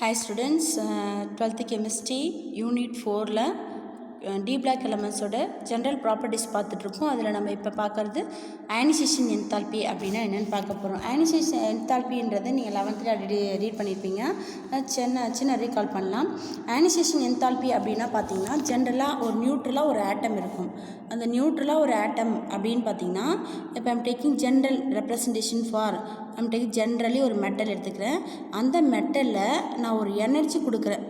Hi students, 12th chemistry unit 4 D block எலமெண்ட்ஸோட general properties பார்த்துட்ருக்கோம். அதில் நம்ம இப்போ பார்க்குறது அயனைசேஷன் என்தால்பி அப்படின்னா என்னென்னு பார்க்க போகிறோம். அயனைசேஷன் என்தால்பின்றது நீங்கள் 11th ஆல்ரெடி ரீட் பண்ணியிருப்பீங்க. சின்ன ரீகால் பண்ணலாம். அயனைசேஷன் என்தால்பி அப்படின்னா பார்த்தீங்கன்னா ஜென்ரலாக ஒரு நியூட்ரலாக ஒரு ஆட்டம் இருக்கும். அந்த நியூட்ரலாக ஒரு ஆட்டம் அப்படின்னு பார்த்தீங்கன்னா இப்போ I'm taking general representation for I'm taking generally ஒரு மெட்டல் எடுத்துக்கிறேன். அந்த மெட்டலில் நான் ஒரு எனர்ஜி கொடுக்குறேன்.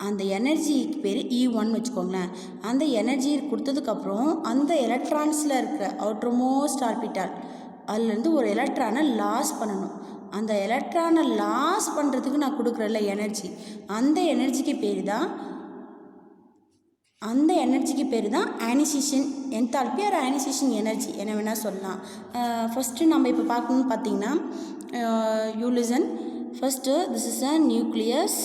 அந்த எனர்ஜிக்கு பேர் E1 வச்சுக்கோங்களேன். அந்த எனர்ஜி கொடுத்ததுக்கப்புறம் அந்த எலக்ட்ரான்ஸில் இருக்கிற அவுட்டர்மோஸ்ட் ஆர்பிட்டால் அதுலேருந்து ஒரு எலக்ட்ரானை லாஸ் பண்ணணும். அந்த எலக்ட்ரானை லாஸ் பண்ணுறதுக்கு நான் கொடுக்குறேன்ல எனர்ஜி, அந்த எனர்ஜிக்கு பேர் தான் ionisation enthalpy or ionisation energy என்ன வேணால் சொல்லலாம். ஃபஸ்ட்டு நம்ம இப்போ பார்க்கணுன்னு பார்த்தீங்கன்னா you listen. First this is a nucleus,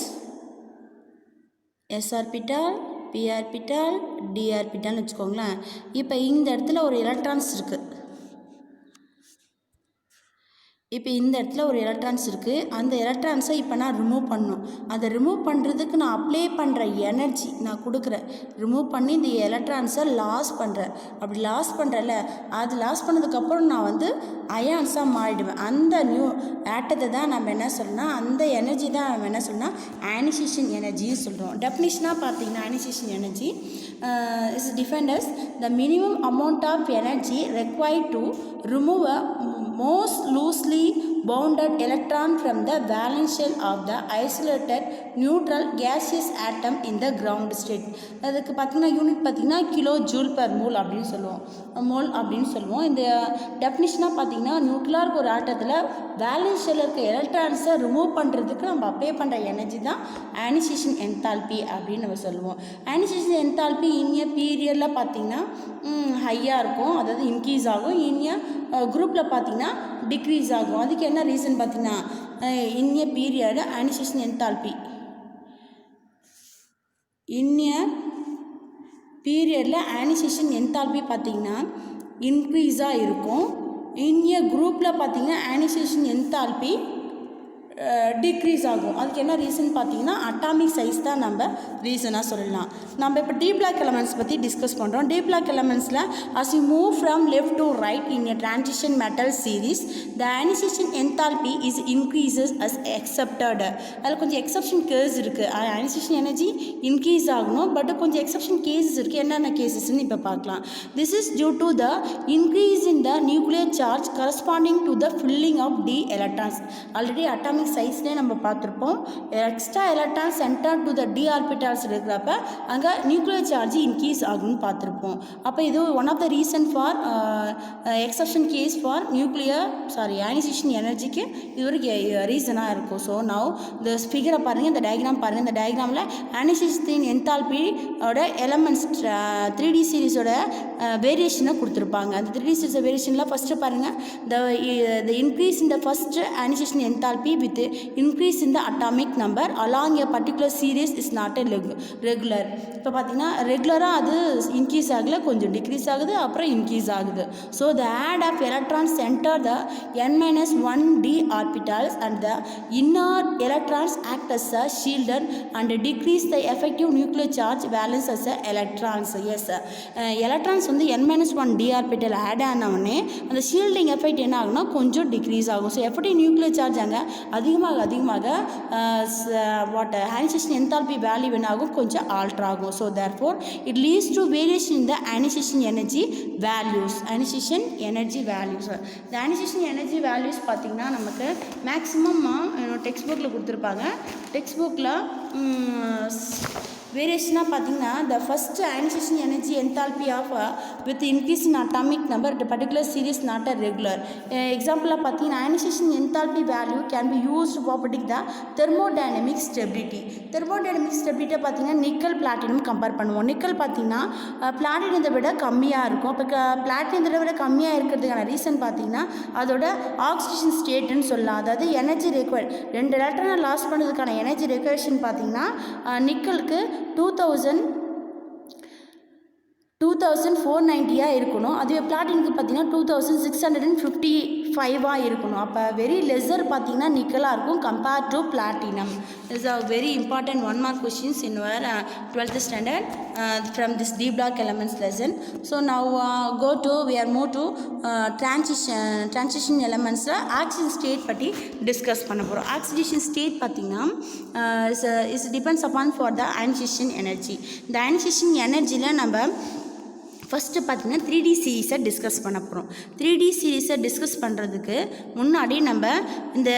S orbital, P orbital, D ஆர்பிட்டால்னு வச்சுக்கோங்களேன். இப்போ இந்த இடத்துல ஒரு எலக்ட்ரான்ஸ் இருக்குது. அந்த எலக்ட்ரான்ஸை இப்போ நான் ரிமூவ் பண்ணணும். அதை ரிமூவ் பண்ணுறதுக்கு நான் அப்ளை பண்ணுற எனர்ஜி நான் கொடுக்குறேன். ரிமூவ் பண்ணி இந்த எலக்ட்ரான்ஸை லாஸ் பண்ணுறேன். அப்படி லாஸ் பண்ணுறல, அது லாஸ் பண்ணதுக்கப்புறம் நான் வந்து அயான்ஸாக மாறிடுவேன். அந்த நியூ ஆட்டத்தை தான் நம்ம என்ன சொல்லணும், அந்த எனர்ஜி தான் நம்ம என்ன சொல்லணும் அயனைசேஷன் எனர்ஜின்னு சொல்கிறோம். டெஃபினிஷனாக பார்த்தீங்கன்னா ionisation energy is defined as the minimum amount of energy required to remove a most loosely bounded electron from the valence shell of the isolated neutral gaseous atom in the ground state. அதுக்கு பார்த்தீங்கன்னா unit பார்த்தீங்கன்னா kilo joule per mole அப்படின்னு சொல்லுவோம். இந்த டெஃபினிஷனாக பார்த்தீங்கன்னா நியூட்ரலாக இருக்க ஒரு ஆட்டத்தில் வேலன்ஸ் ஷெல்லில் இருக்க எலக்ட்ரான்ஸை ரிமூவ் பண்ணுறதுக்கு நம்ம அப்ளை பண்ணுற எனர்ஜி தான் அயனைசேஷன் என்தால்பி அப்படின்னு நம்ம சொல்லுவோம். அயனைசேஷன் என்தால்பி இனிய பீரியடில் பார்த்தீங்கன்னா ஹையாக இருக்கும், அதாவது இன்க்ரீஸ் ஆகும். இனிய குரூப்பில் பார்த்தீங்கன்னா டிக்ரீஸ் ஆகும். அதுக்கு என்ன ரீசன் பார்த்தீங்கன்னா இன்ய பீரியடு அயனைசேஷன் என்தால்பி இன்ய பீரியடில் அயனைசேஷன் என்தால்பி பார்த்தீங்கன்னா இன்க்ரீஸாக இருக்கும். இன்ய குரூப்பில் பார்த்தீங்கன்னா அயனைசேஷன் என்தால்பி டிக்ரீஸ் ஆகும். அதுக்கு என்ன ரீசன் பார்த்தீங்கன்னா அட்டாமிக் சைஸ் தான் நம்ம ரீசனாக சொல்லலாம். நம்ம இப்போ டி பிளாக் எலமெண்ட்ஸ் பற்றி டிஸ்கஸ் பண்ணுறோம். டி பிளாக் எலமெண்ட்ஸில் as you move from left to right in a transition metal series, the ionization enthalpy is increases as accepted. அதில் கொஞ்சம் எக்ஸப்ஷன் கேஸ் இருக்குது. அயனைசேஷன் எனர்ஜி இன்க்ரீஸ் ஆகணும், பட் கொஞ்சம் exception gases இருக்குது. என்னென்ன கேசஸ்ன்னு இப்போ பார்க்கலாம். This is due to the increase in the nuclear charge corresponding to the filling of d electrons. Already atomic சைஸ்லேயே நம்ம பார்த்துருப்போம். Extra electrons centre to the D orbitals இருக்கிறப்ப அங்கே நியூக்ளியர் சார்ஜ் இன்க்ரீஸ் ஆகும்னு பார்த்துருப்போம். அப்போ இது one of the reason for exception case for ionisation எனர்ஜிக்கு இது ஒரு ரீசனாக இருக்கும். ஸோ நவ் இந்த ஃபிகரை பாருங்கள், இந்த டயக்ராம் பாருங்கள். இந்த டயக்ராமில் அயனைசேஷன் என்தால்பியோட எலமெண்ட்ஸ் 3D சீரீஸோட வேரியேஷனை கொடுத்துருப்பாங்க. அந்த 3D சீரீஸ் வேரியேஷனில் ஃபஸ்ட்டு பாருங்கள், the increase in the first ionization enthalpy with increase in the atomic number along a particular series is not a regular. இப்போ பார்த்தீங்கன்னா ரெகுலராக அது இன்க்ரீஸ் ஆகலை, கொஞ்சம் டிக்ரீஸ் ஆகுது, அப்புறம் இன்க்ரீஸ் ஆகுது. So the add of electrons enter the n-1d orbitals and the inner electrons act as a shielder and decrease the effective nuclear charge valence as a electrons. Yes, electrons வந்து n-1d orbital add ஆனவுடனே அந்த shielding effect என்ன ஆகுனா கொஞ்சம் degrees ஆகும். So எப்படி nuclear charge அங்கே அதிகமாக அயனைசேஷன் என்தால்பி வேல்யூ என்ன ஆகும், கொஞ்சம் ஆல்டர் ஆகும். So therefore it leads to variation in the ionisation energy values. இந்த அயனைசேஷன் எனர்ஜி வேல்யூஸ் பார்த்திங்கன்னா நமக்கு மேக்ஸிமம் டெக்ஸ்ட் புக்கில் கொடுத்துருப்பாங்க. டெக்ஸ்ட் புக்கில் வேரியேஷனாக பார்த்தீங்கன்னா the first ionization energy enthalpy of with increase in atomic number the particular series not a regular. எக்ஸாம்பிளாக பார்த்தீங்கன்னா ionization enthalpy value can be used for predict the thermodynamic stability. thermodynamic stability பார்த்தீங்கன்னா nickel platinum compare பண்ணுவோம். Nickel பார்த்தீங்கன்னா பிளாட்டினத்தை விட கம்மியாக இருக்கும். இப்போ பிளாட்டினத்தை விட கம்மியாக இருக்கிறதுக்கான ரீசன் பார்த்தீங்கன்னா அதோட ஆக்சிஜன் ஸ்டேட்டுன்னு சொல்லலாம். அதாவது எனர்ஜி ரெக்வயர்ட் 2 எலக்ட்ரானை லாஸ் பண்ணுறதுக்கான எனர்ஜி ரெக்வயர்ஷன் பார்த்தீங்கன்னா நிக்கலுக்கு 2490 இருக்கணும். அதுவே பிளாட்டினுக்கு பார்த்தீங்கன்னா 2655 5ஆக இருக்கணும். அப்போ வெரி லெஸர் பார்த்தீங்கன்னா நிக்கலாக இருக்கும் compared to platinum. Is a very important 1 mark questions in our 12th standard from this D block elements lesson. So now we are move to transition elements oxidation state பற்றி discuss பண்ண போகிறோம். Oxidation state பார்த்திங்கன்னா is depends upon for the ionisation energy. இந்த ionisation எனர்ஜியில் நம்ம first பார்த்திங்கன்னா 3D சீரீஸை discuss பண்ண போகிறோம். 3D சீரீஸை டிஸ்கஸ் பண்ணுறதுக்கு முன்னாடி நம்ம இந்த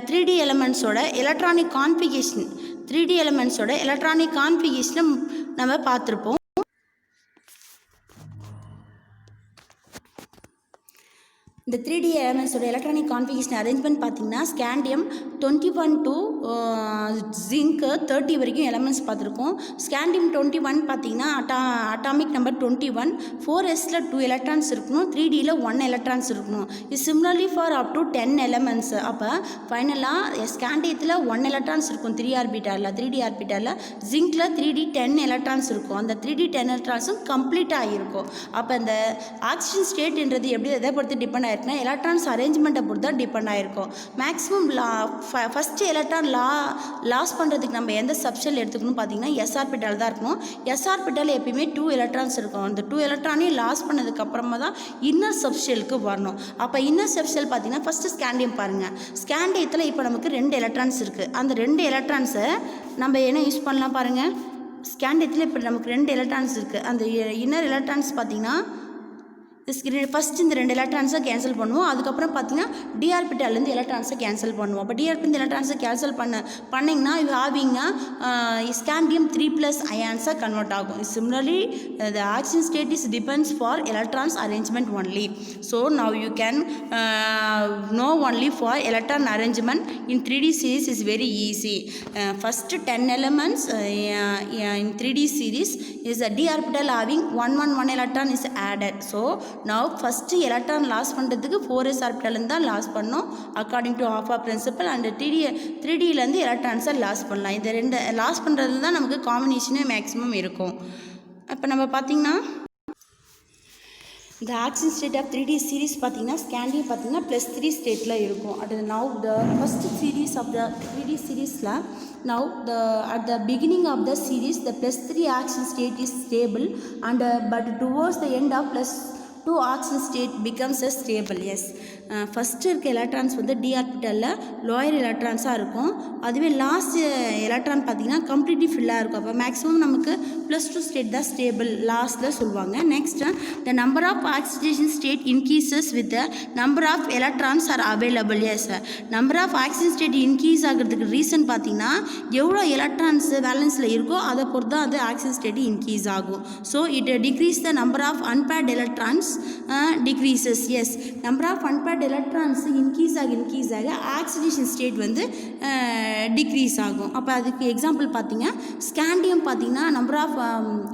3D எலமெண்ட்ஸோட எலக்ட்ரானிக் கான்ஃபிகேஷன் 3D எலமெண்ட்ஸோட எலக்ட்ரானிக் கான்ஃபிகேஷனை நம்ம பார்த்துருப்போம். இந்த 3D எலமெண்ட்ஸோட எலக்ட்ரானிக் கான்ஃபிகேஷன் அரேஞ்ச்மெண்ட் பார்த்திங்கன்னா ஸ்கேண்டியம் 21 to ஜிங்க் 30 வரைக்கும் எலமெண்ட்ஸ் பார்த்துருக்கோம். ஸ்கேண்டியம் 21 பார்த்திங்கன்னா அட்டாமிக் நம்பர் 21, 4sல 2 எலக்ட்ரான்ஸ் இருக்கணும், 3Dயில் 1 எலக்ட்ரான்ஸ் இருக்கணும். இது similarly for up to 10 elements. அப்போ ஃபைனலாக ஸ்கேண்டியத்தில் 1 எலக்ட்ரான்ஸ் இருக்கும் 3D ஆர்பிட்டாலில், ஜிங்கில் 3D 10 எலக்ட்ரான்ஸ் இருக்கும். அந்த 3D 10 எலக்ட்ரான்ஸும் கம்ப்ளீட்டாக இருக்கும். அப்போ இந்த ஆக்சிஜன் ஸ்டேட்ன்றது எப்படி எதை பொறுத்து டிபெண்ட் ஆயிருக்குன்னா எலக்ட்ரான்ஸ் அரேஞ்ச்மெண்ட்டை பொறுத்து தான் டிபெண்ட் ஆகிருக்கும். மேக்ஸிமம் ஃபஸ்ட்டு எலக்ட்ரான் லாஸ் பண்ணுறதுக்கு நம்ம எந்த சப்ஷெல் எடுத்துக்கணும் பார்த்தீங்கன்னா s ஆர்பிட்டால் தான் இருக்கணும். s ஆர்பிட்டால் எப்பயுமே 2 எலக்ட்ரான்ஸ் இருக்கும். அந்த 2 எலக்ட்ரானையும் லாஸ் பண்ணதுக்கப்புறமா தான் இன்னர் சப்ஷெலுக்கு வரணும். அப்போ இன்னர் சப்ஷெல் பார்த்தீங்கன்னா ஃபஸ்ட்டு ஸ்கேண்டியம் பாருங்கள். ஸ்கேண்டியத்தில் இப்போ நமக்கு 2 எலக்ட்ரான்ஸ் இருக்குது. அந்த 2 எலக்ட்ரான்ஸை நம்ம என்ன யூஸ் பண்ணலாம் பாருங்கள். ஸ்கேண்டியத்தில் இப்போ நமக்கு 2 எலக்ட்ரான்ஸ் இருக்குது. அந்த இன்னர் எலக்ட்ரான்ஸ் பார்த்திங்கன்னா ஃபஸ்ட் இந்த 2 எலக்ட்ரான்ஸை கேன்சல் பண்ணுவோம். அதுக்கப்புறம் பார்த்தீங்கன்னா டி ஆர்பிட்டாலேருந்து எலக்ட்ரான்ஸை கேன்சல் பண்ணுவோம். அப்போ டி ஆர்பிட் எலக்ட்ரான்ஸை கேன்சல் பண்ணிங்கன்னா யூ ஹேவிங் ஸ்கேண்டியம் 3+ அயான்ஸாக கன்வெர்ட் ஆகும். Similarly the oxygen state is depends for electrons arrangement only. So now you can know only for electron arrangement in 3D series is very easy. First 10 elements in 3D series is a d orbital having 1 electron is added. So now first electron loss பண்ணுறதுக்கு 4s ஆர்பிட்டாலேருந்து தான் loss பண்ணோம் according to Aufbau principle. And 3Dலேருந்து எலக்ட்ரான்ஸை loss பண்ணலாம். இந்த 2 loss பண்ணுறது தான் நமக்கு காம்பினேஷனே மேக்ஸிமம் இருக்கும். இப்போ நம்ம பார்த்திங்கன்னா இந்த oxygen state of 3D series பார்த்திங்கன்னா ஸ்கேண்டியம் பார்த்திங்கன்னா +3 ஸ்டேட்டில் இருக்கும். அது now the first series of the 3D சீரீஸில் now at the beginning of the series the +3 oxygen state is stable and but towards the end of +2 oxygen state becomes a stable. Yes, first இருக்க electrons வந்து D ஆர்பிட்டலில் lower எலக்ட்ரான்ஸாக இருக்கும். அதுவே last electron பார்த்திங்கன்னா completely ஃபில்லாக இருக்கும். அப்போ maximum நமக்கு +2 state தான் stable லாஸ்ட்டில் சொல்லுவாங்க. Next the number of oxidation state increases with the number of electrons are available. Yes, number of oxygen state increase ஆகிறதுக்கு ரீசன் பார்த்திங்கன்னா எவ்வளோ எலக்ட்ரான்ஸ் பேலன்ஸில் இருக்கோ அதை பொறுத்து தான் அது ஆக்சிஜன் ஸ்டேட் இன்க்ரீஸ் ஆகும். So it decrease the number of unpaired electrons decreases. Yes, number of unpaired electrons increase ஆக ஆக்சிடேஷன் ஸ்டேட் வந்து டிக்ரீஸ் ஆகும். அப்போ அதுக்கு எக்ஸாம்பிள் பார்த்தீங்க ஸ்கேண்டியம் பார்த்தீங்கன்னா நம்பர் ஆஃப்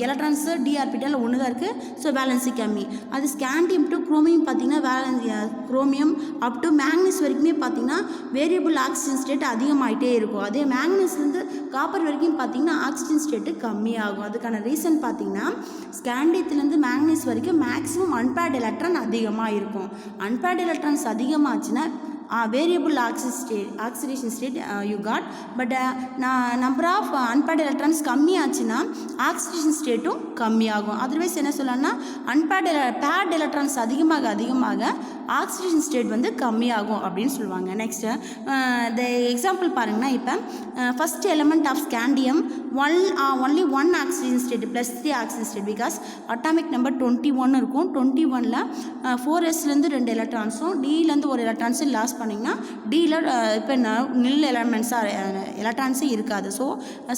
எலக்ட்ரான்ஸ் டி ஆர்பிட்டாலில் 1 தான் இருக்குது. ஸோ வேலன்சி கம்மி. அது ஸ்கேண்டியம் டு குரோமியம் பார்த்தீங்கன்னா குரோமியம் அப் டு மேக்னஸ் வரைக்குமே பார்த்தீங்கன்னா வேரியபிள் ஆக்சிஜன் ஸ்டேட் அதிகமாகிட்டே இருக்கும். அதே மேக்னஸ்லேருந்து காப்பர் வரைக்கும் பார்த்தீங்கன்னா ஆக்சிஜன் ஸ்டேட்டு கம்மியாகும். அதுக்கான ரீசன் பார்த்தீங்கன்னா ஸ்கேண்டியத்துலேருந்து மேக்னஸ் வரைக்கும் மேக்ஸிமம் அன்பேர்ட் எலக்ட்ரான் அதிகமாக இருக்கும். அன்பேர்ட் எலக்ட்ரான்ஸ் அதிகமாச்சுன்னா variable oxidation state you got. But number of unpaired electrons கம்மியாச்சுன்னா ஆக்சிடேஷன் ஸ்டேட்டும் கம்மியாகும். அதர்வைஸ் என்ன சொல்லலாம்னா பேர்ட் எலக்ட்ரான்ஸ் அதிகமாக ஆக்சிடேஷன் ஸ்டேட் வந்து கம்மியாகும் அப்படின்னு சொல்லுவாங்க. நெக்ஸ்ட்டு த எக்ஸாம்பிள் பாருங்கன்னா இப்போ first element of scandium only 1 oxygen state +3 oxygen state because atomic number 21 இருக்கும். 21ல் 4sலேருந்து 2 எலக்ட்ரான்ஸும் டிலேருந்து 1 எலக்ட்ரான்ஸும் லாஸ் பண்ணிங்கன்னா டியில் இப்போ நில் எலக்ட்ரான்ஸே இருக்காது. So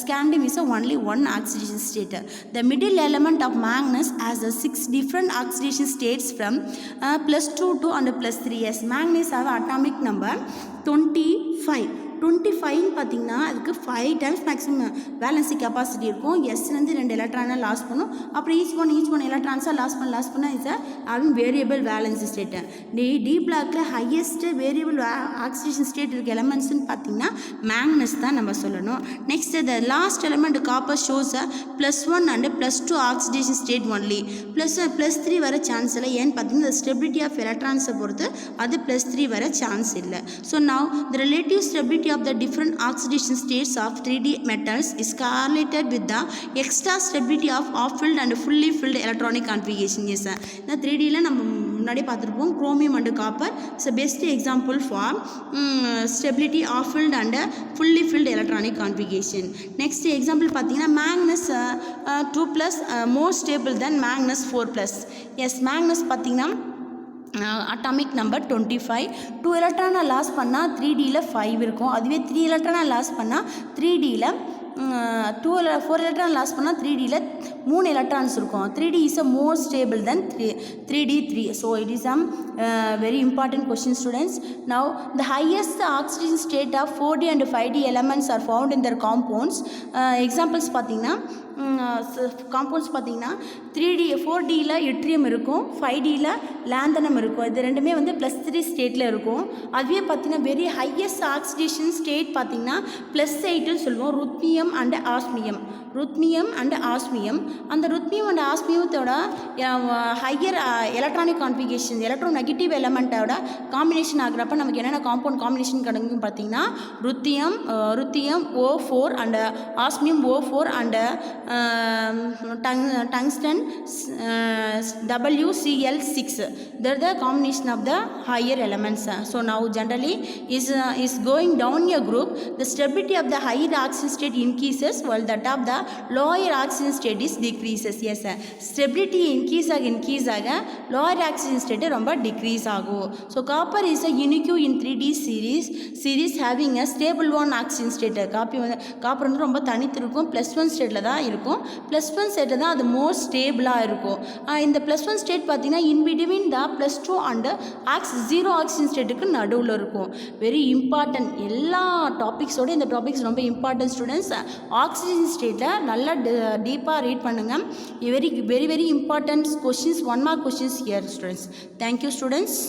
scandium is only 1 oxidation state. The middle element of manganese has 6 different oxidation states from +2 to and +3. Yes, manganese have atomic number 25. 25 பார்த்தீங்கன்னா அதுக்கு 5 times maximum valency capacity இருக்கும். எஸ்லேருந்து 2 எலக்ட்ரானை லாஸ் பண்ணும். அப்புறம் ஈச் ஒன் எலக்ட்ரான்ஸாக loss பண்ண is having variable valency state. D பிளாக்ல highest variable oxidation state இருக்க எலமெண்ட்ஸ்னு பார்த்தீங்கன்னா மேக்னஸ் தான் நம்ம சொல்லணும். Next the last element copper shows +1 and +2 oxidation state only. +3 வர சான்ஸ் இல்லை. ஏன்னு பார்த்தீங்கன்னா ஸ்டெபிலிட்டி ஆஃப் எலக்ட்ரான்ஸை பொறுத்து அது +3 வர சான்ஸ் இல்லை. So now the relative stability of the different oxidation states of 3D metals is correlated with the extra stability of half-filled and fully filled electronic configuration. Yes sir. இந்த 3Dல நம்ம முன்னாடி பார்த்துருப்போம். Chromium and copper is a best example for stability of filled and fully filled electronic configuration. Next example பார்த்தீங்கன்னா magnus 2+ more stable than magnus 4+. Yes, magnus பார்த்தீங்கன்னா atomic number 25. 2 எலக்ட்ரானை loss பண்ணால் 3Dயில் 5 இருக்கும். அதுவே 3 எலக்ட்ரானை லாஸ் பண்ணால் 3Dயில் 4 எலக்ட்ரான் லாஸ் பண்ணால் 3Dயில் 3 electrons இருக்கும். 3D is a more stable than 3D3. So it is some very important question students. Now the highest oxidation state of 4D and 5D elements are found in their compounds. Examples பார்த்தீங்கன்னா compounds பார்த்தீங்கன்னா 4Dயில் யுட்ரியம் இருக்கும், 5Dயில் லேந்தனம் இருக்கும். இது ரெண்டுமே வந்து +3 ஸ்டேட்டில் இருக்கும். அதுவே பார்த்தீங்கன்னா வெரி ஹையஸ்ட் ஆக்சிடேஷன் ஸ்டேட் பார்த்தீங்கன்னா +8 சொல்லுவோம். Ruthenium and osmium. அந்த ருத்னியம் அண்ட் ஆஸ்மியத்தோட higher electronic configuration electronegative எலமெண்ட்டோட காம்பினேஷன் ஆகிறப்ப நமக்கு என்னென்ன காம்பவுண்ட் காம்பினேஷன் கிடைக்கும் பார்த்தீங்கன்னா ruthenium O4 and osmium O4 and tungsten WCl6. They're the combination of the higher elements. So now generally is going down a group, the stability of the higher oxygen state increases while that of the lower oxygen state is decreases. Yes sir. Stability increase ஆக lower oxygen state ரொம்ப decrease ஆகும். So copper is a unique in 3D series having a stable one oxygen state. Copper வந்து ரொம்ப தனித்து இருக்கும். +1 ஸ்டேட்டில் தான் இருக்கும். +1 ஸ்டேட்டில் தான் அது மோர் ஸ்டேபிளாக இருக்கும். இந்த +1 ஸ்டேட் பார்த்தீங்கன்னா in between the +2 and 0 oxygen ஸ்டேட்டுக்கு நடுவில் இருக்கும். Very important. எல்லா டாபிக்ஸோட இந்த டாபிக்ஸ் ரொம்ப இம்பார்ட்டன்ட் ஸ்டூடெண்ட்ஸ். ஆக்சிஜன் ஸ்டேட்டில் நல்லா டீப்பாக ரீட் பண்ணுங்கள். Very very very important questions, 1 mark questions here students. Thank you students.